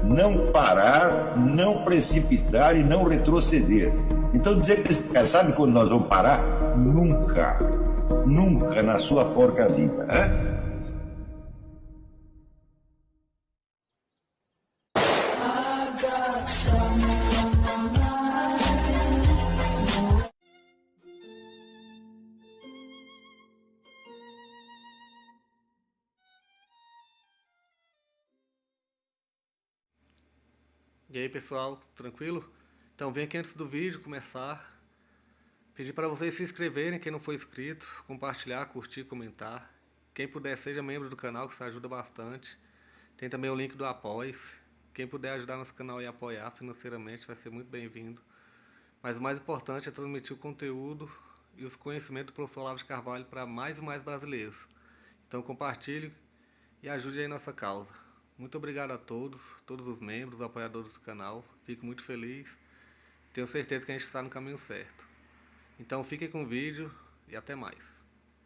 não parar, não precipitar e não retroceder. Então dizer para esse cara, sabe quando nós vamos parar? Nunca. Nunca na sua porca vida. Né? E aí pessoal, tranquilo? Então vem aqui antes do vídeo começar, pedir para vocês se inscreverem, quem não for inscrito, compartilhar, curtir, comentar. Quem puder seja membro do canal, que isso ajuda bastante. Tem também o link do Apoia-se. Quem puder ajudar nosso canal e apoiar financeiramente vai ser muito bem-vindo. Mas o mais importante é transmitir o conteúdo e os conhecimentos do professor Olavo de Carvalho para mais e mais brasileiros. Então compartilhe e ajude aí nossa causa. Muito obrigado a todos os membros, apoiadores do canal. Fico muito feliz. Tenho certeza que a gente está no caminho certo. Então fiquem com o vídeo e até mais.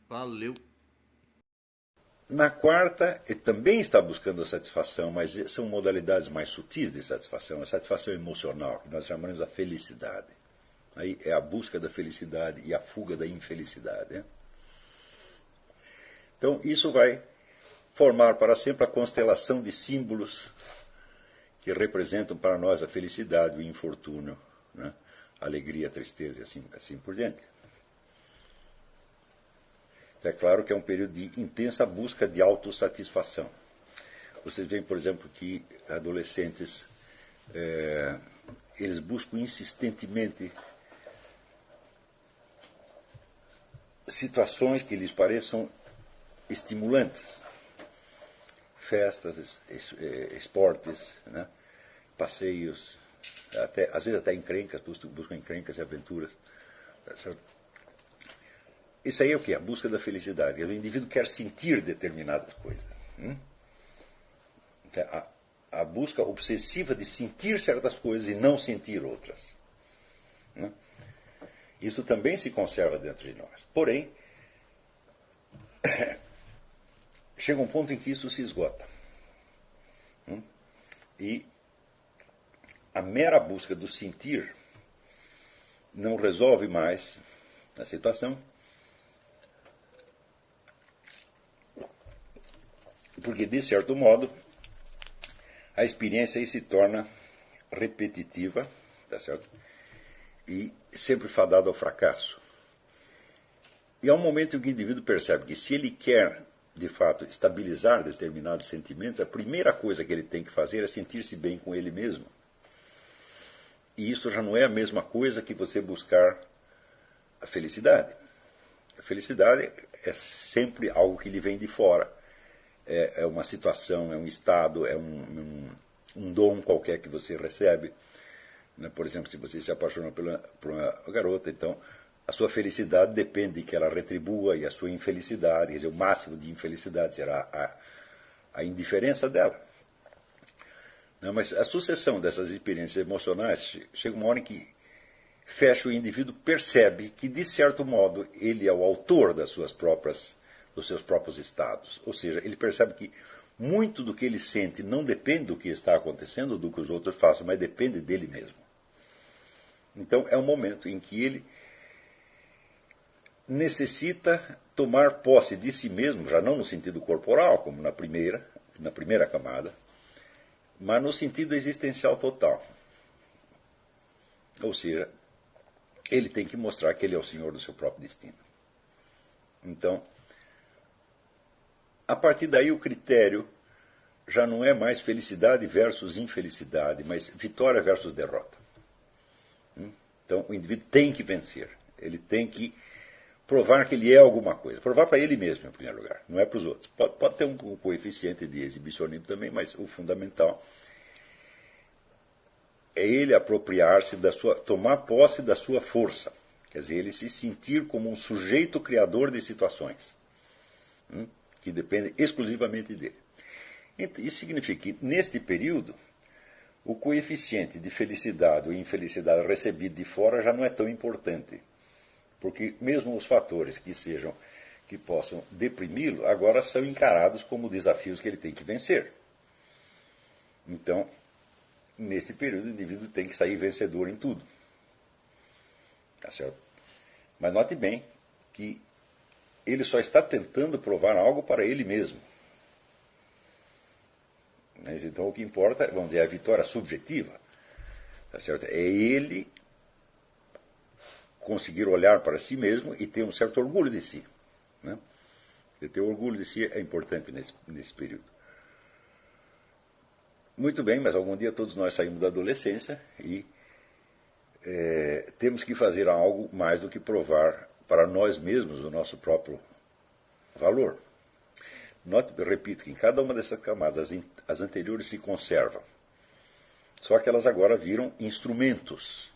Valeu! Na quarta, ele também está buscando a satisfação, mas são modalidades mais sutis de satisfação, a satisfação emocional, que nós chamamos a felicidade. Aí é a busca da felicidade e a fuga da infelicidade. Né? Então isso vai formar para sempre a constelação de símbolos que representam para nós a felicidade, o infortúnio, né? A alegria, a tristeza e assim por diante. É claro que é um período de intensa busca de autossatisfação. Vocês veem, por exemplo, que adolescentes eles buscam insistentemente situações que lhes pareçam estimulantes. Festas, esportes, né? Passeios, às vezes até encrencas, buscam encrencas e aventuras. Certo? Isso aí é o quê? A busca da felicidade. O indivíduo quer sentir determinadas coisas. A busca obsessiva de sentir certas coisas e não sentir outras. Isso também se conserva dentro de nós. Porém, chega um ponto em que isso se esgota. E a mera busca do sentir não resolve mais a situação, porque, de certo modo, a experiência aí se torna repetitiva, tá certo? E sempre fadada ao fracasso. E há um momento em que o indivíduo percebe que, se ele quer de fato estabilizar determinados sentimentos, a primeira coisa que ele tem que fazer é sentir-se bem com ele mesmo. E isso já não é a mesma coisa que você buscar a felicidade. A felicidade é sempre algo que lhe vem de fora. É uma situação, é um estado, é um dom qualquer que você recebe. Por exemplo, se você se apaixona por uma garota, então a sua felicidade depende de que ela retribua, e a sua infelicidade, quer dizer, o máximo de infelicidade será a indiferença dela. Mas a sucessão dessas experiências emocionais chega uma hora em que fecha, o indivíduo percebe que, de certo modo, ele é o autor dos seus próprios estados. Ou seja, ele percebe que muito do que ele sente não depende do que está acontecendo, do que os outros façam, mas depende dele mesmo. Então é um momento em que ele necessita tomar posse de si mesmo, já não no sentido corporal, como na primeira camada, mas no sentido existencial total. Ou seja, ele tem que mostrar que ele é o senhor do seu próprio destino. Então, a partir daí o critério já não é mais felicidade versus infelicidade, mas vitória versus derrota. Então o indivíduo tem que vencer, ele tem que provar que ele é alguma coisa, provar para ele mesmo, em primeiro lugar, não é para os outros. Pode ter um coeficiente de exibicionismo também, mas o fundamental é ele apropriar-se tomar posse da sua força, quer dizer, ele se sentir como um sujeito criador de situações, que dependem exclusivamente dele. Isso significa que, neste período, o coeficiente de felicidade ou infelicidade recebido de fora já não é tão importante, porque mesmo os fatores que possam deprimi-lo, agora são encarados como desafios que ele tem que vencer. Então, nesse período, o indivíduo tem que sair vencedor em tudo. Tá certo? Mas note bem que ele só está tentando provar algo para ele mesmo. Então, o que importa, vamos dizer, é a vitória subjetiva. Tá certo? É ele conseguir olhar para si mesmo e ter um certo orgulho de si. Né? E ter orgulho de si é importante nesse período. Muito bem, mas algum dia todos nós saímos da adolescência e temos que fazer algo mais do que provar para nós mesmos o nosso próprio valor. Note, repito, que em cada uma dessas camadas as anteriores se conservam. Só que elas agora viram instrumentos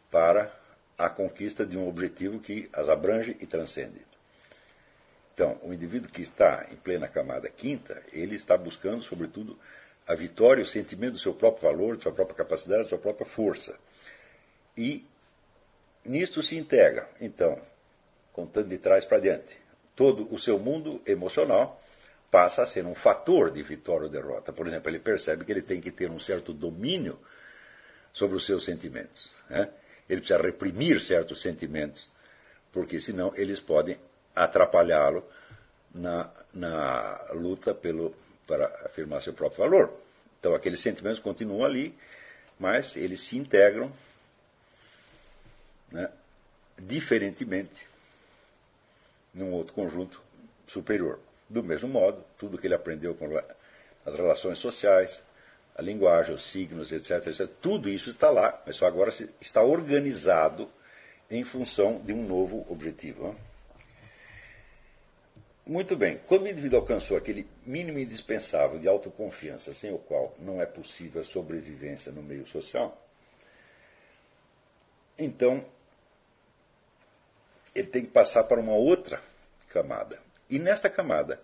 para a conquista de um objetivo que as abrange e transcende. Então, o indivíduo que está em plena camada quinta, ele está buscando, sobretudo, a vitória, o sentimento do seu próprio valor, de sua própria capacidade, de sua própria força. E nisto se integra, então, contando de trás para diante, todo o seu mundo emocional passa a ser um fator de vitória ou derrota. Por exemplo, ele percebe que ele tem que ter um certo domínio sobre os seus sentimentos. Né? Ele precisa reprimir certos sentimentos, porque senão eles podem atrapalhá-lo na luta para afirmar seu próprio valor. Então, aqueles sentimentos continuam ali, mas eles se integram, né, diferentemente num outro conjunto superior. Do mesmo modo, tudo que ele aprendeu com as relações sociais, a linguagem, os signos, etc., tudo isso está lá, mas só agora está organizado em função de um novo objetivo. Né? Muito bem, quando o indivíduo alcançou aquele mínimo indispensável de autoconfiança, sem o qual não é possível a sobrevivência no meio social, então ele tem que passar para uma outra camada. E nesta camada,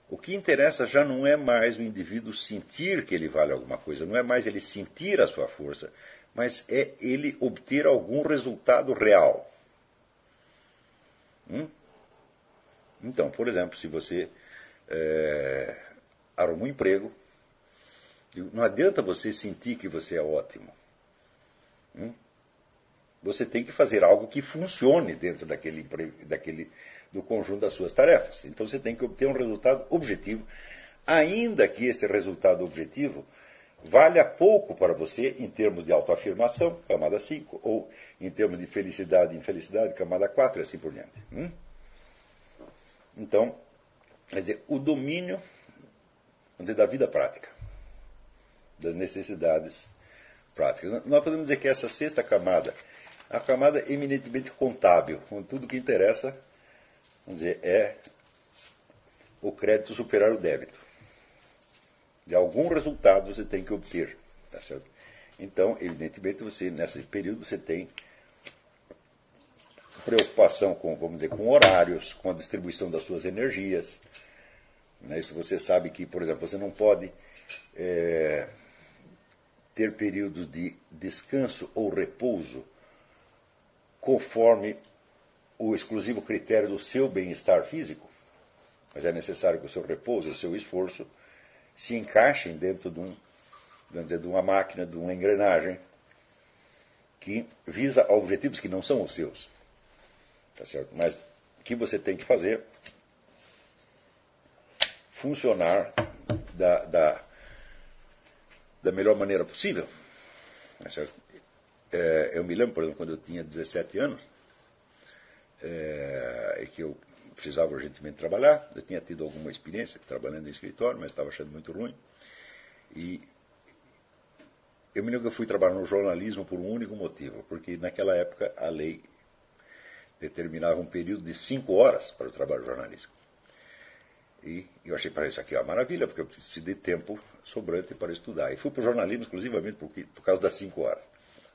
o que interessa já não é mais o indivíduo sentir que ele vale alguma coisa, não é mais ele sentir a sua força, mas é ele obter algum resultado real. Então, por exemplo, se você arruma um emprego, não adianta você sentir que você é ótimo. Você tem que fazer algo que funcione dentro daquele emprego, do conjunto das suas tarefas. Então você tem que obter um resultado objetivo, ainda que este resultado objetivo valha pouco para você em termos de autoafirmação, camada 5, ou em termos de felicidade e infelicidade, camada 4, e assim por diante. Então, quer dizer, o domínio, vamos dizer, da vida prática, das necessidades práticas. Nós podemos dizer que essa sexta camada é a camada eminentemente contábil, onde tudo que interessa, vamos dizer, é o crédito superar o débito. De algum resultado você tem que obter. Tá certo? Então, evidentemente, você, nesse período, você tem preocupação com, vamos dizer, com horários, com a distribuição das suas energias. Isso você sabe que, por exemplo, você não pode ter períodos de descanso ou repouso conforme o exclusivo critério do seu bem-estar físico, mas é necessário que o seu repouso, o seu esforço, se encaixem dentro de uma máquina, de uma engrenagem que visa objetivos que não são os seus. Tá certo? Mas que você tem que fazer funcionar da melhor maneira possível. Tá certo? Eu me lembro, por exemplo, quando eu tinha 17 anos, e que eu precisava urgentemente trabalhar, eu tinha tido alguma experiência trabalhando em escritório, mas estava achando muito ruim, e eu me lembro que eu fui trabalhar no jornalismo por um único motivo, porque naquela época a lei determinava um período de 5 horas para o trabalho jornalístico. E eu achei, para isso aqui é uma maravilha, porque eu preciso de tempo sobrante para estudar. E fui para o jornalismo exclusivamente por causa das 5 horas.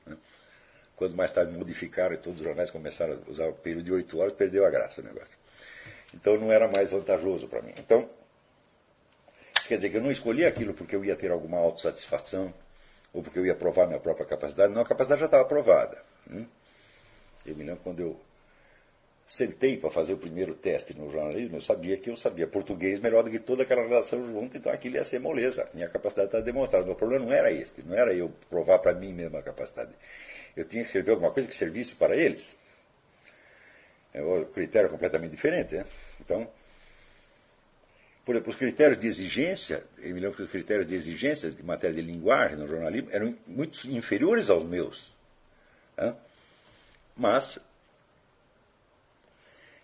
Né? Quando mais tarde modificaram e todos os jornais começaram a usar o período de 8 horas, perdeu a graça o negócio. Então não era mais vantajoso para mim. Então, quer dizer que eu não escolhi aquilo porque eu ia ter alguma autossatisfação, ou porque eu ia provar minha própria capacidade. Não, a capacidade já estava provada. Eu me lembro quando eu sentei para fazer o primeiro teste no jornalismo, eu sabia que eu sabia português melhor do que toda aquela redação junto, então aquilo ia ser moleza. Minha capacidade estava demonstrada. O meu problema não era este, não era eu provar para mim mesmo a capacidade. Eu tinha que escrever alguma coisa que servisse para eles. O critério é completamente diferente, né? Então, por exemplo, os critérios de exigência, eu me lembro que os critérios de exigência de matéria de linguagem no jornalismo eram muito inferiores aos meus. Né? Mas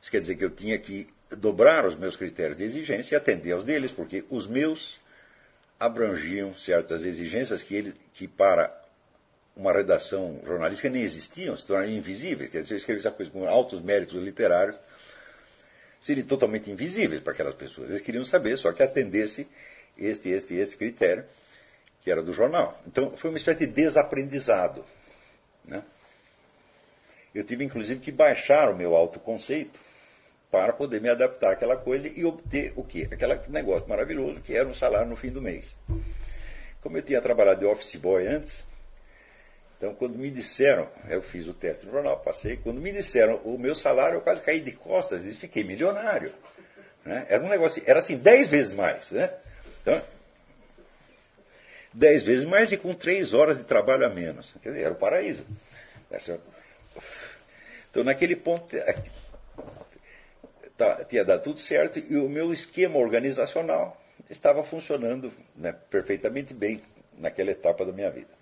isso quer dizer que eu tinha que dobrar os meus critérios de exigência e atender aos deles, porque os meus abrangiam certas exigências que para uma redação jornalística nem existiam, se tornariam invisíveis. Quer dizer, eu escrevi essa coisa com altos méritos literários, seriam totalmente invisíveis para aquelas pessoas. Eles queriam saber só que atendesse este critério, que era do jornal. Então, foi uma espécie de desaprendizado. Né? Eu tive, inclusive, que baixar o meu autoconceito para poder me adaptar àquela coisa e obter o quê? Aquele negócio maravilhoso que era um salário no fim do mês. Como eu tinha trabalhado de office boy antes, então quando me disseram, eu fiz o teste no jornal, passei, quando me disseram o meu salário, eu quase caí de costas e fiquei milionário. Né? Era um negócio, era assim, 10 vezes mais. Né? Então, 10 vezes mais e com 3 horas de trabalho a menos. Quer dizer, era o paraíso. Então, naquele ponto, tinha dado tudo certo e o meu esquema organizacional estava funcionando, né, perfeitamente bem naquela etapa da minha vida.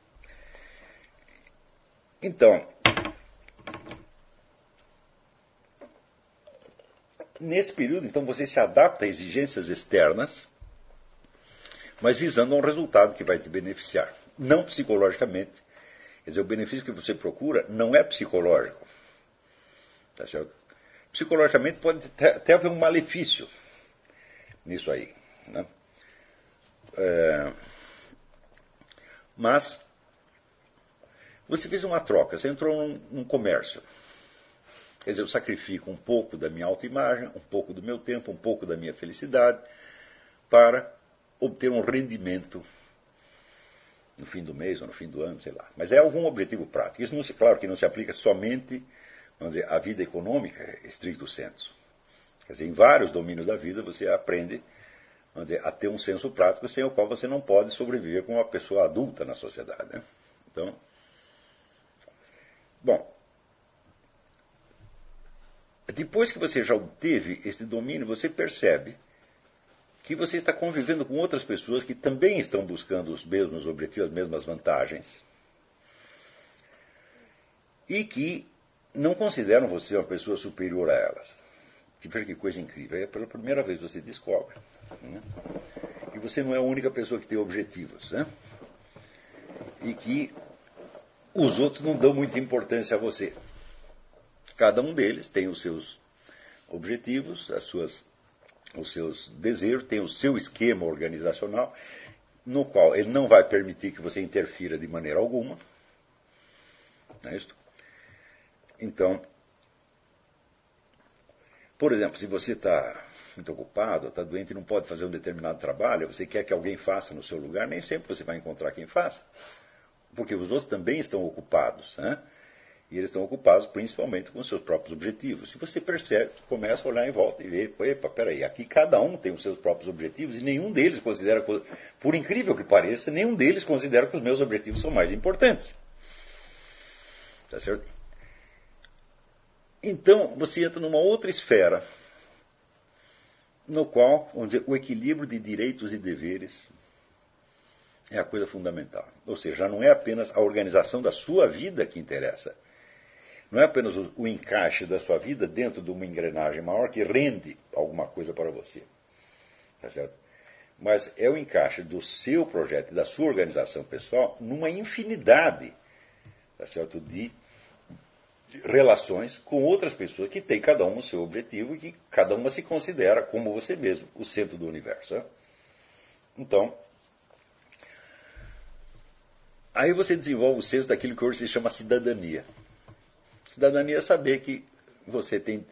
Então, nesse período, então, você se adapta a exigências externas, mas visando um resultado que vai te beneficiar. Não psicologicamente. Quer dizer, o benefício que você procura não é psicológico. Tá certo? Psicologicamente pode até haver um malefício nisso aí. Né? Mas você fez uma troca, você entrou num comércio. Quer dizer, eu sacrifico um pouco da minha autoimagem, um pouco do meu tempo, um pouco da minha felicidade para obter um rendimento no fim do mês ou no fim do ano, sei lá. Mas é algum objetivo prático. Isso, não claro que não se aplica somente, vamos dizer, à vida econômica, stricto sensu. Quer dizer, em vários domínios da vida você aprende, vamos dizer, a ter um senso prático sem o qual você não pode sobreviver como uma pessoa adulta na sociedade. Né? Então, bom, depois que você já obteve esse domínio, você percebe que você está convivendo com outras pessoas que também estão buscando os mesmos objetivos, as mesmas vantagens, e que não consideram você uma pessoa superior a elas. Que coisa incrível. Aí, pela primeira vez você descobre, né, que você não é a única pessoa que tem objetivos, né, e que os outros não dão muita importância a você. Cada um deles tem os seus objetivos, os seus desejos, tem o seu esquema organizacional, no qual ele não vai permitir que você interfira de maneira alguma. Não é isso? Então, por exemplo, se você está muito ocupado, está doente e não pode fazer um determinado trabalho, você quer que alguém faça no seu lugar, nem sempre você vai encontrar quem faça. Porque os outros também estão ocupados, né? E eles estão ocupados principalmente com os seus próprios objetivos. Se você percebe, começa a olhar em volta e ver, epa, peraí, aqui cada um tem os seus próprios objetivos e nenhum deles considera, por incrível que pareça, nenhum deles considera que os meus objetivos são mais importantes. Tá certo? Então, você entra numa outra esfera, no qual, vamos dizer, o equilíbrio de direitos e deveres é a coisa fundamental. Ou seja, já não é apenas a organização da sua vida que interessa. Não é apenas o encaixe da sua vida dentro de uma engrenagem maior que rende alguma coisa para você. Tá certo? Mas é o encaixe do seu projeto e da sua organização pessoal numa infinidade, tá certo, de relações com outras pessoas que têm cada um o seu objetivo e que cada uma se considera como você mesmo, o centro do universo. Né? Então, aí você desenvolve o senso daquilo que hoje se chama cidadania. Cidadania é saber que você tem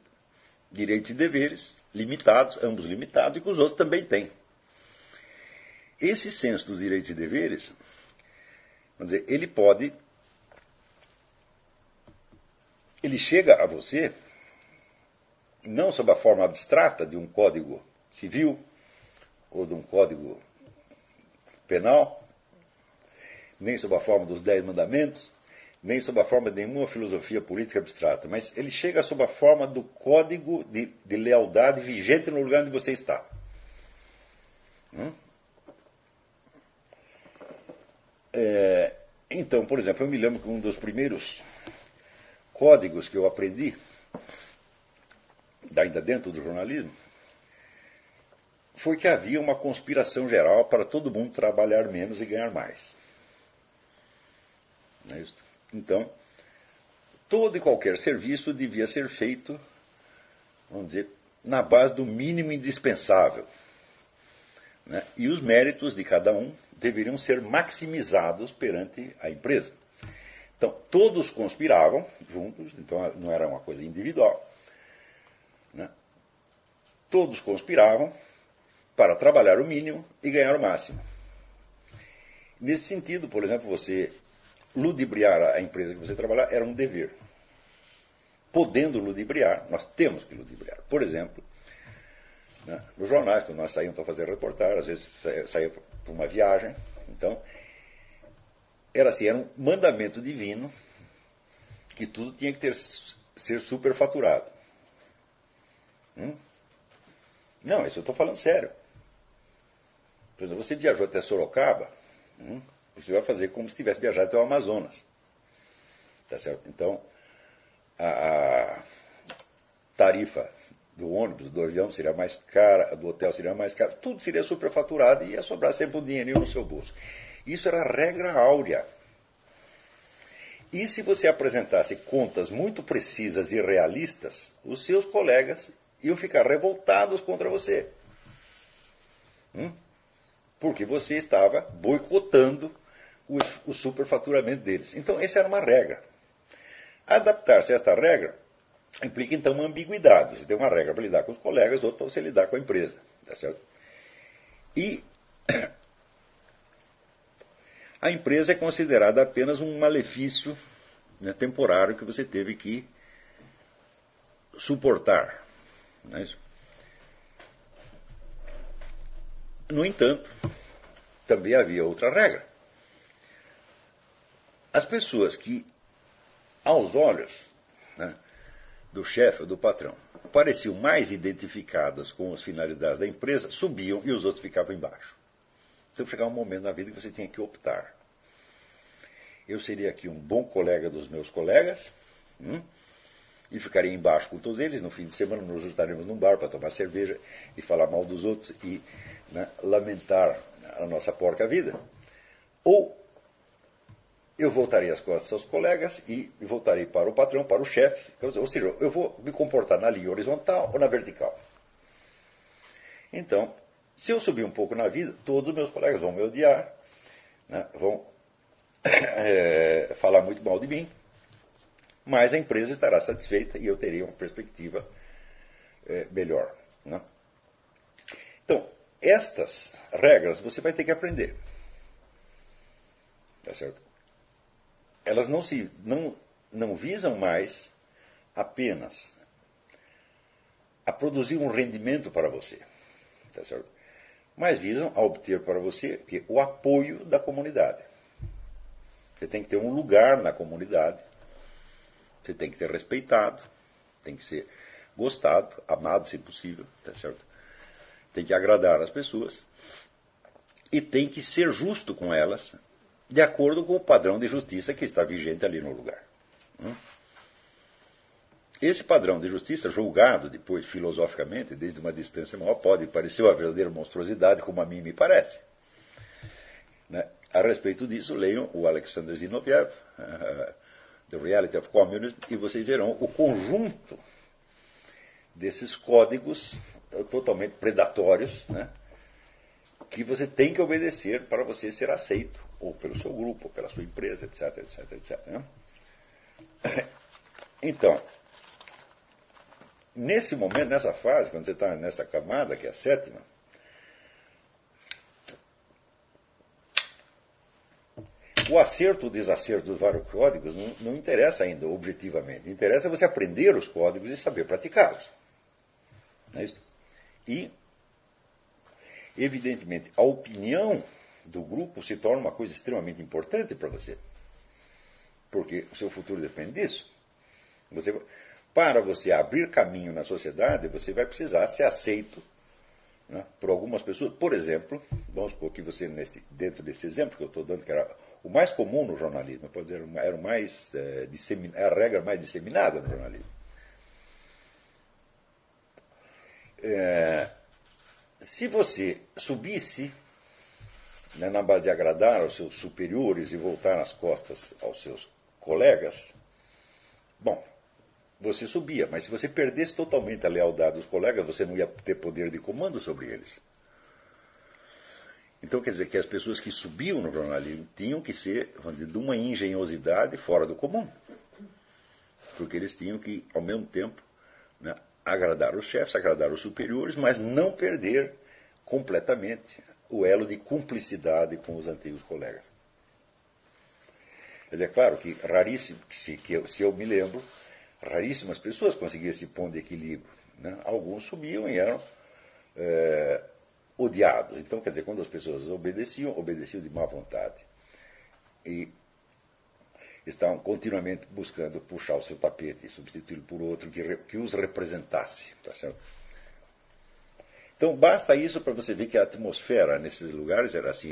direitos e deveres limitados, ambos limitados, e que os outros também têm. Esse senso dos direitos e deveres, vamos dizer, ele chega a você não sob a forma abstrata de um código civil ou de um código penal, nem sob a forma dos 10 mandamentos, nem sob a forma de nenhuma filosofia política abstrata, mas ele chega sob a forma do código de lealdade vigente no lugar onde você está. Então, por exemplo, eu me lembro que um dos primeiros códigos que eu aprendi, ainda dentro do jornalismo, foi que havia uma conspiração geral para todo mundo trabalhar menos e ganhar mais. Não é isso? Então, todo e qualquer serviço devia ser feito, vamos dizer, na base do mínimo indispensável. Né? E os méritos de cada um deveriam ser maximizados perante a empresa. Então, todos conspiravam juntos, então não era uma coisa individual. Né? Todos conspiravam para trabalhar o mínimo e ganhar o máximo. Nesse sentido, por exemplo, você ludibriar a empresa que você trabalhar era um dever. Podendo ludibriar, nós temos que ludibriar. Por exemplo, né, nos jornais, quando nós saímos para fazer reportagem, às vezes saía para uma viagem, então era assim, era um mandamento divino que tudo tinha que ser superfaturado. Não, isso eu estou falando sério. Por exemplo, você viajou até Sorocaba, você vai fazer como se tivesse viajado até o Amazonas. Tá certo? Então, a tarifa do ônibus, do avião seria mais cara, do hotel seria mais cara, tudo seria superfaturado e ia sobrar sempre um dinheirinho no seu bolso. Isso era a regra áurea. E se você apresentasse contas muito precisas e realistas, os seus colegas iam ficar revoltados contra você. Porque você estava boicotando o superfaturamento deles. Então, essa era uma regra. Adaptar-se a esta regra implica, então, uma ambiguidade. Você tem uma regra para lidar com os colegas, outra para você lidar com a empresa. Tá certo? E a empresa é considerada apenas um malefício, né, temporário que você teve que suportar. Não é isso? No entanto, também havia outra regra. As pessoas que, aos olhos, né, do chefe ou do patrão, pareciam mais identificadas com as finalidades da empresa, subiam e os outros ficavam embaixo. Então chegava um momento na vida que você tinha que optar. Eu seria aqui um bom colega dos meus colegas, e ficaria embaixo com todos eles. No fim de semana nos juntaremos num bar para tomar cerveja e falar mal dos outros e, né, lamentar a nossa porca vida. Ou eu voltaria as costas aos colegas e voltarei para o patrão, para o chefe. Ou seja, eu vou me comportar na linha horizontal ou na vertical. Então, se eu subir um pouco na vida, todos os meus colegas vão me odiar, né, vão falar muito mal de mim, mas a empresa estará satisfeita e eu terei uma perspectiva melhor. Né? Então, estas regras você vai ter que aprender. Tá certo? Elas não visam mais apenas a produzir um rendimento para você, tá certo? Mas visam a obter para você o apoio da comunidade. Você tem que ter um lugar na comunidade, você tem que ser respeitado, tem que ser gostado, amado, se possível, tá certo? Tem que agradar as pessoas e tem que ser justo com elas, de acordo com o padrão de justiça que está vigente ali no lugar. Esse padrão de justiça, julgado depois filosoficamente, desde uma distância maior, pode parecer uma verdadeira monstruosidade, como a mim me parece. Né? A respeito disso, leiam o Alexander Zinoviev, The Reality of Communism, e vocês verão o conjunto desses códigos totalmente predatórios, né, que você tem que obedecer para você ser aceito, ou pelo seu grupo, ou pela sua empresa, etc, etc, etc. Né? Então, nesse momento, nessa fase, quando você está nessa camada, que é a sétima, o acerto ou desacerto dos vários códigos não interessa ainda objetivamente. Interessa você aprender os códigos e saber praticá-los. Não é isso? E, evidentemente, a opinião do grupo se torna uma coisa extremamente importante para você. Porque o seu futuro depende disso. Para você abrir caminho na sociedade, você vai precisar ser aceito, né, por algumas pessoas. Por exemplo, vamos supor que você, dentro desse exemplo que eu estou dando, que era o mais comum no jornalismo, pode dizer, era o mais, a regra mais disseminada no jornalismo. Se você subisse, né, na base de agradar aos seus superiores e voltar nas costas aos seus colegas, bom, você subia, mas se você perdesse totalmente a lealdade dos colegas, você não ia ter poder de comando sobre eles. Então quer dizer que as pessoas que subiam no jornalismo tinham que ser, vamos dizer, de uma engenhosidade fora do comum. Porque eles tinham que, ao mesmo tempo, né, agradar os chefes, agradar os superiores, mas não perder completamente o elo de cumplicidade com os antigos colegas. É claro que raríssimo, se eu me lembro, raríssimas pessoas conseguiam esse ponto de equilíbrio. Né? Alguns subiam e eram odiados. Então, quer dizer, quando as pessoas obedeciam de má vontade. E estavam continuamente buscando puxar o seu tapete e substituí-lo por outro que os representasse. Tá certo? Então, basta isso para você ver que a atmosfera nesses lugares era assim,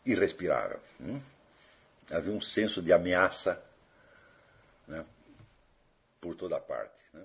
irrespirável. Havia um senso de ameaça, né, por toda parte. Né?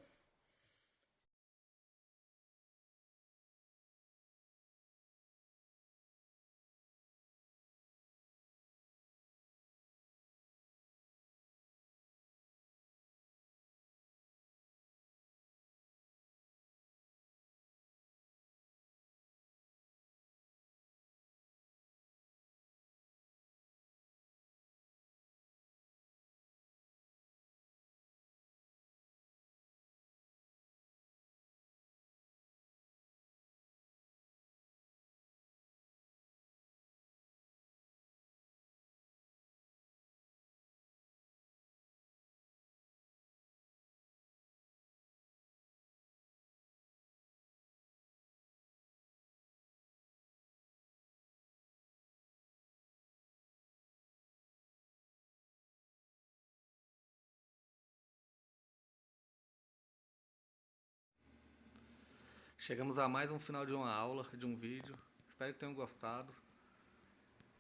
Chegamos a mais um final de uma aula, de um vídeo. Espero que tenham gostado.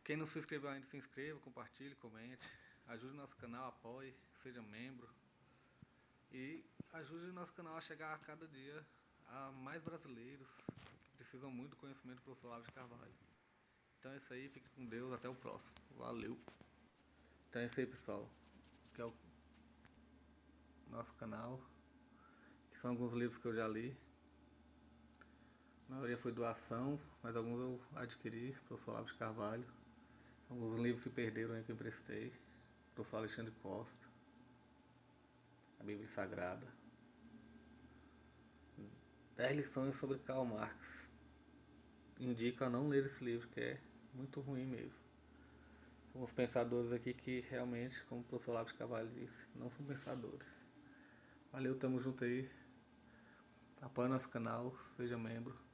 Quem não se inscreveu ainda, se inscreva, compartilhe, comente. Ajude o nosso canal, apoie, seja membro. E ajude o nosso canal a chegar a cada dia a mais brasileiros que precisam muito do conhecimento do professor Olavo de Carvalho. Então é isso aí, fique com Deus, até o próximo. Valeu! Então é isso aí, pessoal. Que é o nosso canal, que são alguns livros que eu já li. A maioria foi doação, mas alguns eu adquiri, professor Olavo de Carvalho. Alguns livros se perderam aí que eu emprestei, professor Alexandre Costa, a Bíblia Sagrada. 10 lições sobre Karl Marx. Indico a não ler esse livro, que é muito ruim mesmo. Alguns pensadores aqui que realmente, como o professor Olavo de Carvalho disse, não são pensadores. Valeu, tamo junto aí. Apoie nosso canal, seja membro.